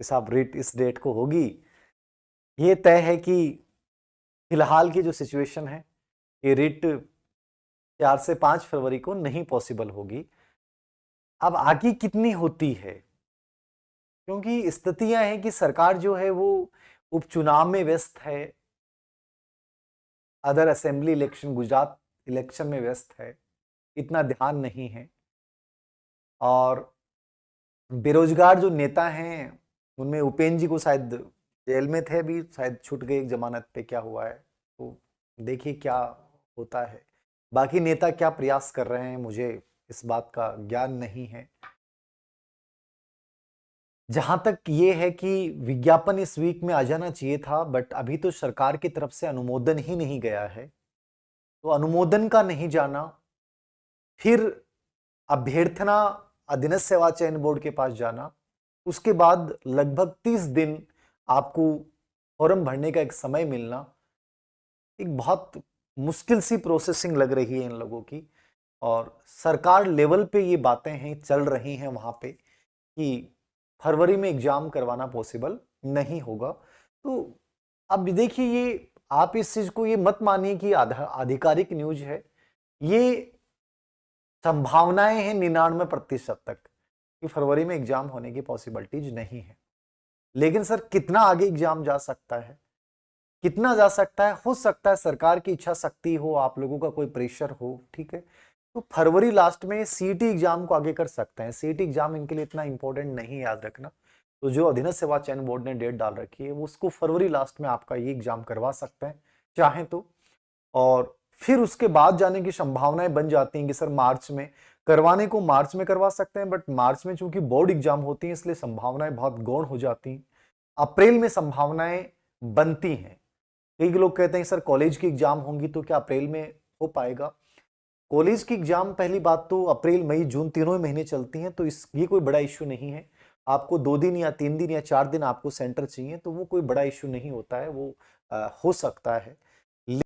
कि साहब रिट इस डेट को होगी, ये तय है कि फिलहाल की जो सिचुएशन है ये रिट 4 से 5 फरवरी को नहीं पॉसिबल होगी। अब आगे कितनी होती है, क्योंकि स्थितियां हैं कि सरकार जो है वो उपचुनाव में व्यस्त है, other assembly election, Gujarat election में व्यस्त है, इतना ध्यान नहीं है। और बेरोजगार जो नेता हैं उनमें उपेंद्र जी को शायद जेल में थे, अभी शायद छूट गए जमानत पे, क्या हुआ है तो देखिए क्या होता है। बाकी नेता क्या प्रयास कर रहे हैं मुझे इस बात का ज्ञान नहीं है। जहां तक ये है कि विज्ञापन इस वीक में आ जाना चाहिए था, बट अभी तो सरकार की तरफ से अनुमोदन ही नहीं गया है, तो अनुमोदन का नहीं जाना, फिर अभ्यर्थना अधीनस्थ सेवा चयन बोर्ड के पास जाना, उसके बाद लगभग 30 दिन आपको फॉर्म भरने का एक समय मिलना, एक बहुत मुश्किल सी प्रोसेसिंग लग रही है इन लोगों की। और सरकार लेवल पे ये बातें हैं, चल रही हैं वहां पे कि फरवरी में एग्जाम करवाना पॉसिबल नहीं होगा। तो अब देखिए, ये आप इस चीज को ये मत मानिए कि आधिकारिक न्यूज है, ये संभावनाएं हैं 99% तक कि फरवरी में एग्जाम होने की पॉसिबिलिटीज नहीं है। लेकिन सर कितना आगे एग्जाम जा सकता है, कितना जा सकता है, हो सकता है सरकार की इच्छा शक्ति हो, आप लोगों का कोई प्रेशर हो, ठीक है, तो फरवरी लास्ट में सीईटी एग्जाम को आगे कर सकते हैं। सीईटी एग्जाम इनके लिए इतना इंपॉर्टेंट नहीं, याद रखना। तो जो अधीनस्थ सेवा चयन बोर्ड ने डेट डाल रखी है वो उसको फरवरी लास्ट में आपका ये एग्जाम करवा सकते हैं चाहें तो। और फिर उसके बाद जाने की संभावनाएं बन जाती हैं कि सर मार्च में करवाने को, मार्च में करवा सकते हैं, बट मार्च में चूंकि बोर्ड एग्जाम होती है इसलिए संभावनाएं बहुत गौण हो जाती हैं। अप्रैल में संभावनाएं बनती हैं। कई लोग कहते हैं सर कॉलेज की एग्जाम होंगी तो क्या अप्रैल में हो पाएगा? कॉलेज की एग्जाम पहली बात तो अप्रैल मई जून तीनों ही महीने चलती हैं, तो ये कोई बड़ा इश्यू नहीं है। आपको 2 दिन या 3 दिन या 4 दिन आपको सेंटर चाहिए तो वो कोई बड़ा इश्यू नहीं होता है, वो हो सकता है।